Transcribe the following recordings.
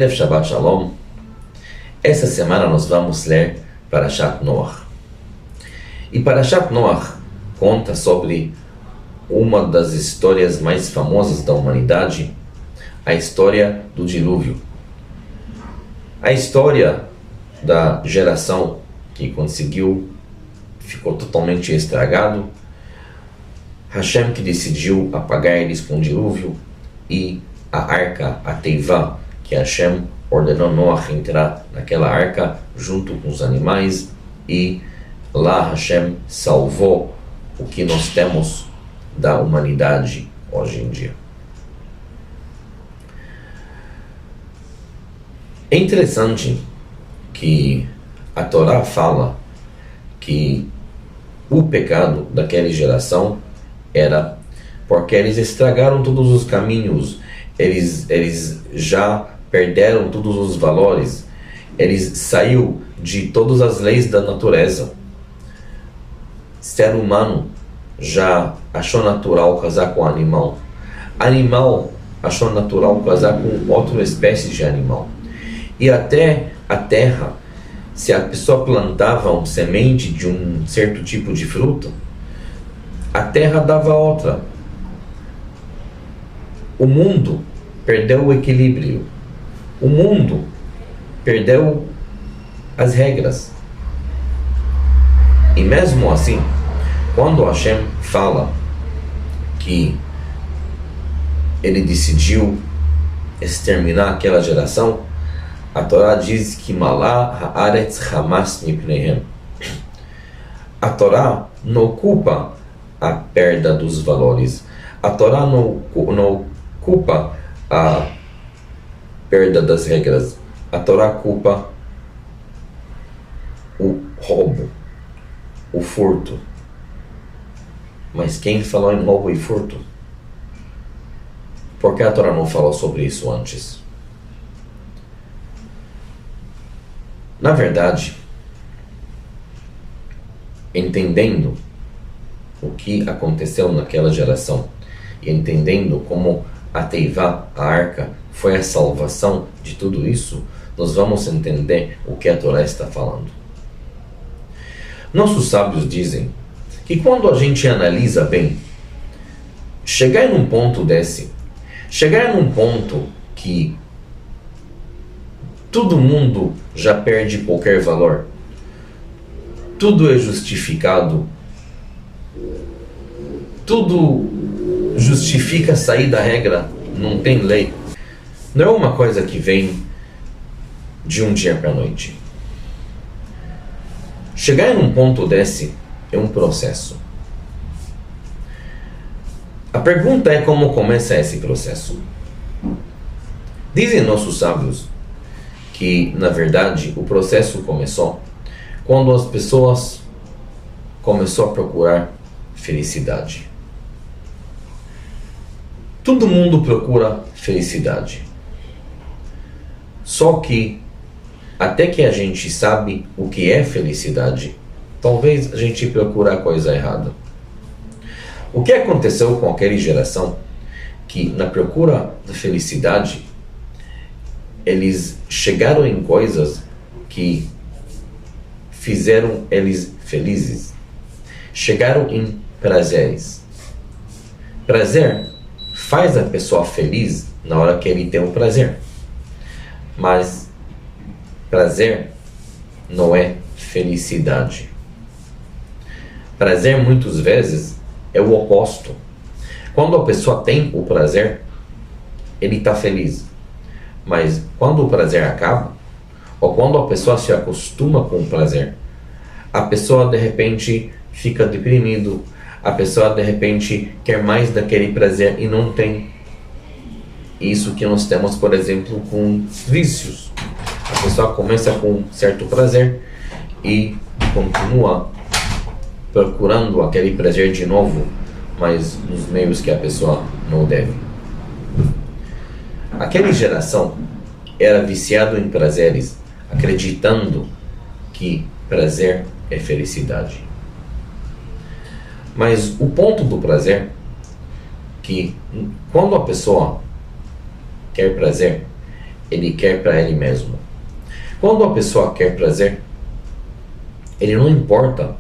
Erev Shabbat Shalom. Essa semana nós vamos ler Parashat Noach. E Parashat Noach conta sobre uma das histórias mais famosas da humanidade, a história do dilúvio. A história da geração que ficou totalmente estragado, Hashem que decidiu apagar eles com o dilúvio, e a arca, a Teivá, que Hashem ordenou Noach entrar naquela arca junto com os animais, e lá Hashem salvou o que nós temos da humanidade hoje em dia. É interessante que a Torá fala que o pecado daquela geração era porque eles estragaram todos os caminhos, eles já perderam todos os valores, eles saiu de todas as leis da natureza. Ser humano já achou natural casar com animal. Animal achou natural casar com outra espécie de animal. E até a terra, se a pessoa plantava uma semente de um certo tipo de fruta, a terra dava outra. O mundo perdeu o equilíbrio. O mundo perdeu as regras. E mesmo assim, quando Hashem fala que ele decidiu exterminar aquela geração, a Torá diz que Malá haaretz hamas mipneihem. A Torá não culpa a perda dos valores. A Torá não culpa a perda das regras. A Torá culpa o roubo, o furto. Mas quem falou em roubo e furto? Por que a Torá não falou sobre isso antes? Na verdade, entendendo o que aconteceu naquela geração e entendendo como a Teivá, a arca, foi a salvação de tudo isso, nós vamos entender o que a Torá está falando. Nossos sábios dizem que quando a gente analisa bem, chegar num ponto que todo mundo já perde qualquer valor, tudo é justificado, tudo justifica sair da regra, não tem lei. Não é uma coisa que vem de um dia para a noite. Chegar num ponto desse é um processo. A pergunta é como começa esse processo. Dizem nossos sábios que, na verdade, o processo começou quando as pessoas começaram a procurar felicidade. Todo mundo procura felicidade. Só que, até que a gente sabe o que é felicidade, talvez a gente procure a coisa errada. O que aconteceu com aquela geração que, na procura da felicidade, eles chegaram em coisas que fizeram eles felizes. Chegaram em prazeres. Prazer faz a pessoa feliz na hora que ele tem o prazer. Mas prazer não é felicidade. Prazer muitas vezes é o oposto. Quando a pessoa tem o prazer, ele está feliz. Mas quando o prazer acaba, ou quando a pessoa se acostuma com o prazer, a pessoa de repente fica deprimido, a pessoa de repente quer mais daquele prazer e não tem. Isso que nós temos, por exemplo, com vícios. A pessoa começa com um certo prazer e continua procurando aquele prazer de novo, mas nos meios que a pessoa não deve. Aquela geração era viciado em prazeres, acreditando que prazer é felicidade. Mas o ponto do prazer, que quando a pessoa quer prazer, ele quer para ele mesmo. Quando a pessoa quer prazer, ele não importa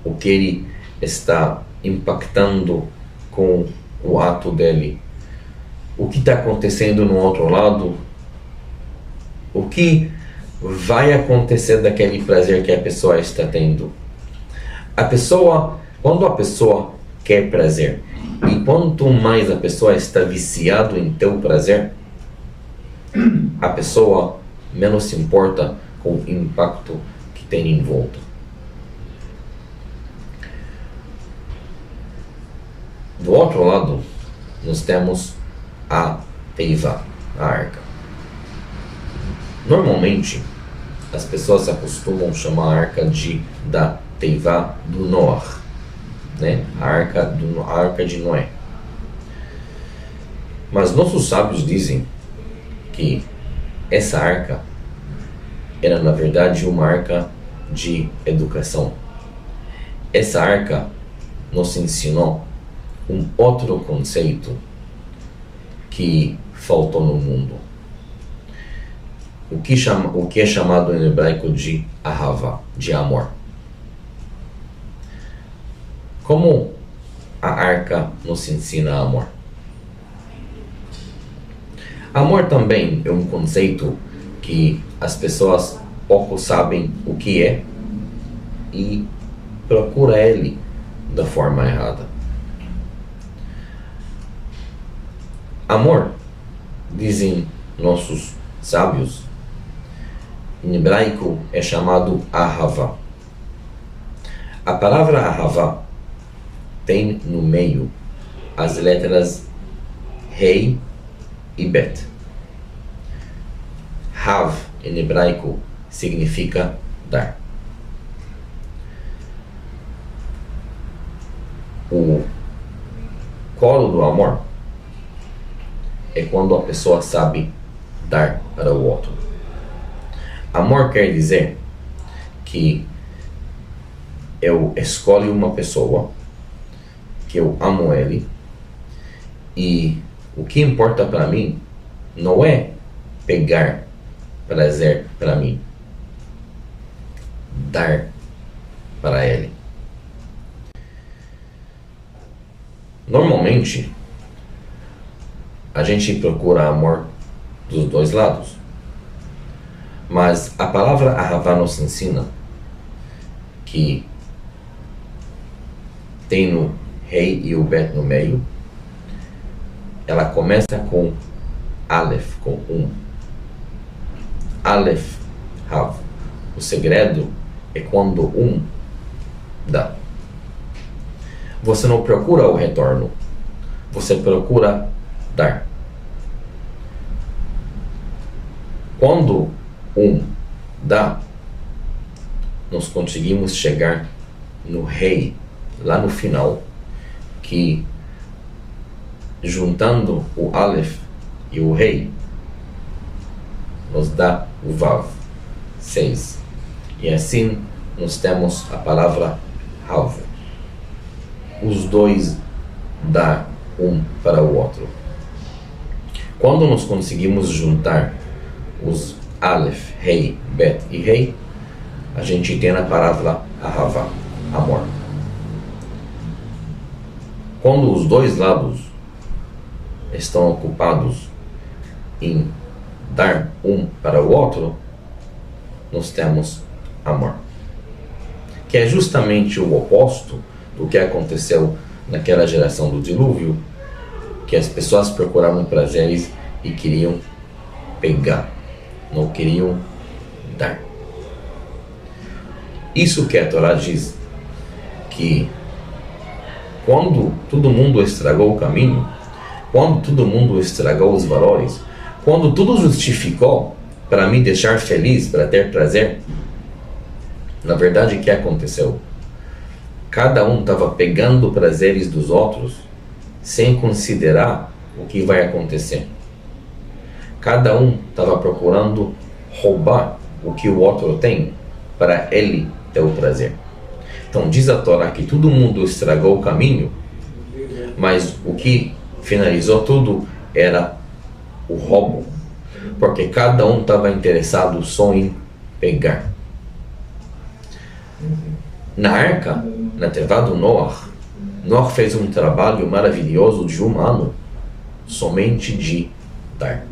o que ele está impactando com o ato dele, o que está acontecendo no outro lado, o que vai acontecer daquele prazer que a pessoa está tendo. Quando a pessoa quer prazer, e quanto mais a pessoa está viciada em teu prazer, a pessoa menos se importa com o impacto que tem em volta. Do outro lado, nós temos a Teivá, a arca. Normalmente, as pessoas acostumam chamar a arca da Teivá do Noah, né? A arca de Noé. Mas nossos sábios dizem que essa arca era, na verdade, uma arca de educação. Essa arca nos ensinou um outro conceito que faltou no mundo. O que é chamado em hebraico de Ahavá, de amor. Como a arca nos ensina amor? Amor também é um conceito que as pessoas pouco sabem o que é e procura ele da forma errada. Amor, dizem nossos sábios, em hebraico é chamado Ahavá. A palavra Ahavá tem no meio as letras Rei e Bet. Hav, em hebraico, significa dar. O colo do amor é quando a pessoa sabe dar para o outro. Amor quer dizer que eu escolho uma pessoa, que eu amo ele, e o que importa para mim não é pegar prazer para mim, dar para ele. Normalmente, a gente procura amor dos dois lados. Mas a palavra Ahavá nos ensina que tem no Rei e o Bet no meio. Ela começa com Aleph, com Aleph, Hav. O segredo é quando dá. Você não procura o retorno, você procura dar. Quando dá, nós conseguimos chegar no Rei, lá no final, que juntando o Aleph e o Rei, nos dá o Vav, 6. E assim nós temos a palavra Hav. Os dois dá para o outro. Quando nós conseguimos juntar os Aleph, Rei, Bet e Rei, a gente tem a palavra Ahavá, amor. Quando os dois lados estão ocupados em dar para o outro, nós temos amor. Que é justamente o oposto do que aconteceu naquela geração do dilúvio, que as pessoas procuravam prazeres e queriam pegar, não queriam dar. Isso que a Torá diz, que quando todo mundo estragou o caminho, quando todo mundo estragou os valores, quando tudo justificou para me deixar feliz, para ter prazer, na verdade o que aconteceu? Cada estava pegando prazeres dos outros sem considerar o que vai acontecer. Cada estava procurando roubar o que o outro tem para ele ter o prazer. Então diz a Torá que todo mundo estragou o caminho, mas o que finalizou tudo era o roubo, porque cada um estava interessado só em pegar. Na arca, na tevá do Noah fez um trabalho maravilhoso de 1 ano, somente de dar.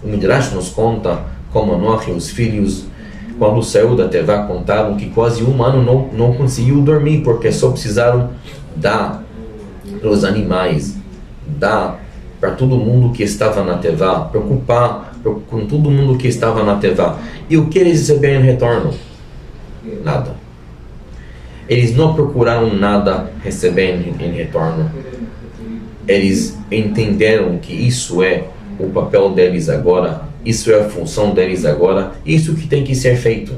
O Midrash nos conta como Noah e os filhos, quando saiu da tevá, contaram que quase 1 ano não conseguiu dormir, porque só precisaram dar para os animais, dar para todo mundo que estava na tevá, preocupar com todo mundo que estava na tevá. E o que eles receberam em retorno? Nada. Eles não procuraram nada receber em retorno. Eles entenderam que isso é o papel deles agora, isso é a função deles agora, isso que tem que ser feito.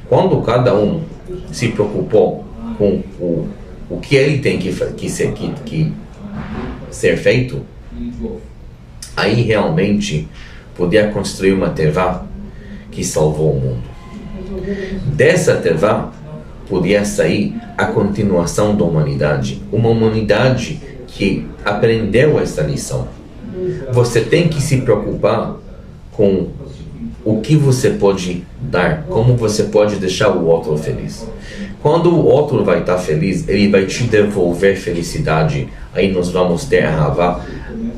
Quando cada um se preocupou com o que ele tem que ser feito, aí realmente podia construir uma tevá que salvou o mundo. Dessa tevá podia sair a continuação da humanidade, uma humanidade que aprendeu essa lição. Você tem que se preocupar com o que você pode dar, como você pode deixar o outro feliz. Quando o outro vai estar feliz, ele vai te devolver felicidade. Aí nós vamos ter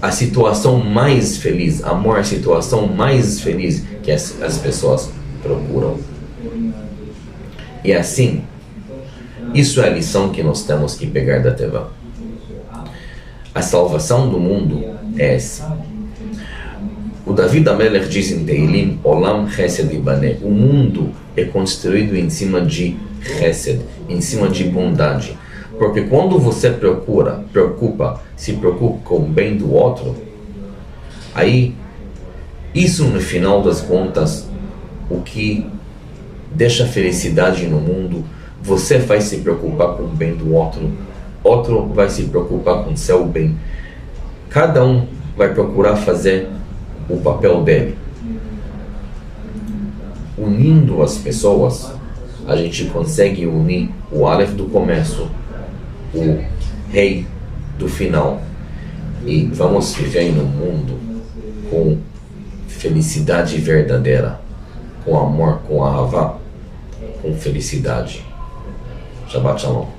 a situação mais feliz, amor, a situação mais feliz que as pessoas procuram. E assim, isso é a lição que nós temos que pegar da tevá. A salvação do mundo é essa. O David Amelech diz em Teilim, Olam Chesed Ibaneh. O mundo é construído em cima de Chesed, em cima de bondade. Porque quando você se preocupa com o bem do outro, aí, isso no final das contas, o que deixa felicidade no mundo, você vai se preocupar com o bem do outro vai se preocupar com o seu bem. Cada um vai procurar fazer o papel dele. Unindo as pessoas, a gente consegue unir o Aleph do começo, o Rei do final. E vamos viver no mundo com felicidade verdadeira, com amor, com ahavá, com felicidade. Shabbat Shalom.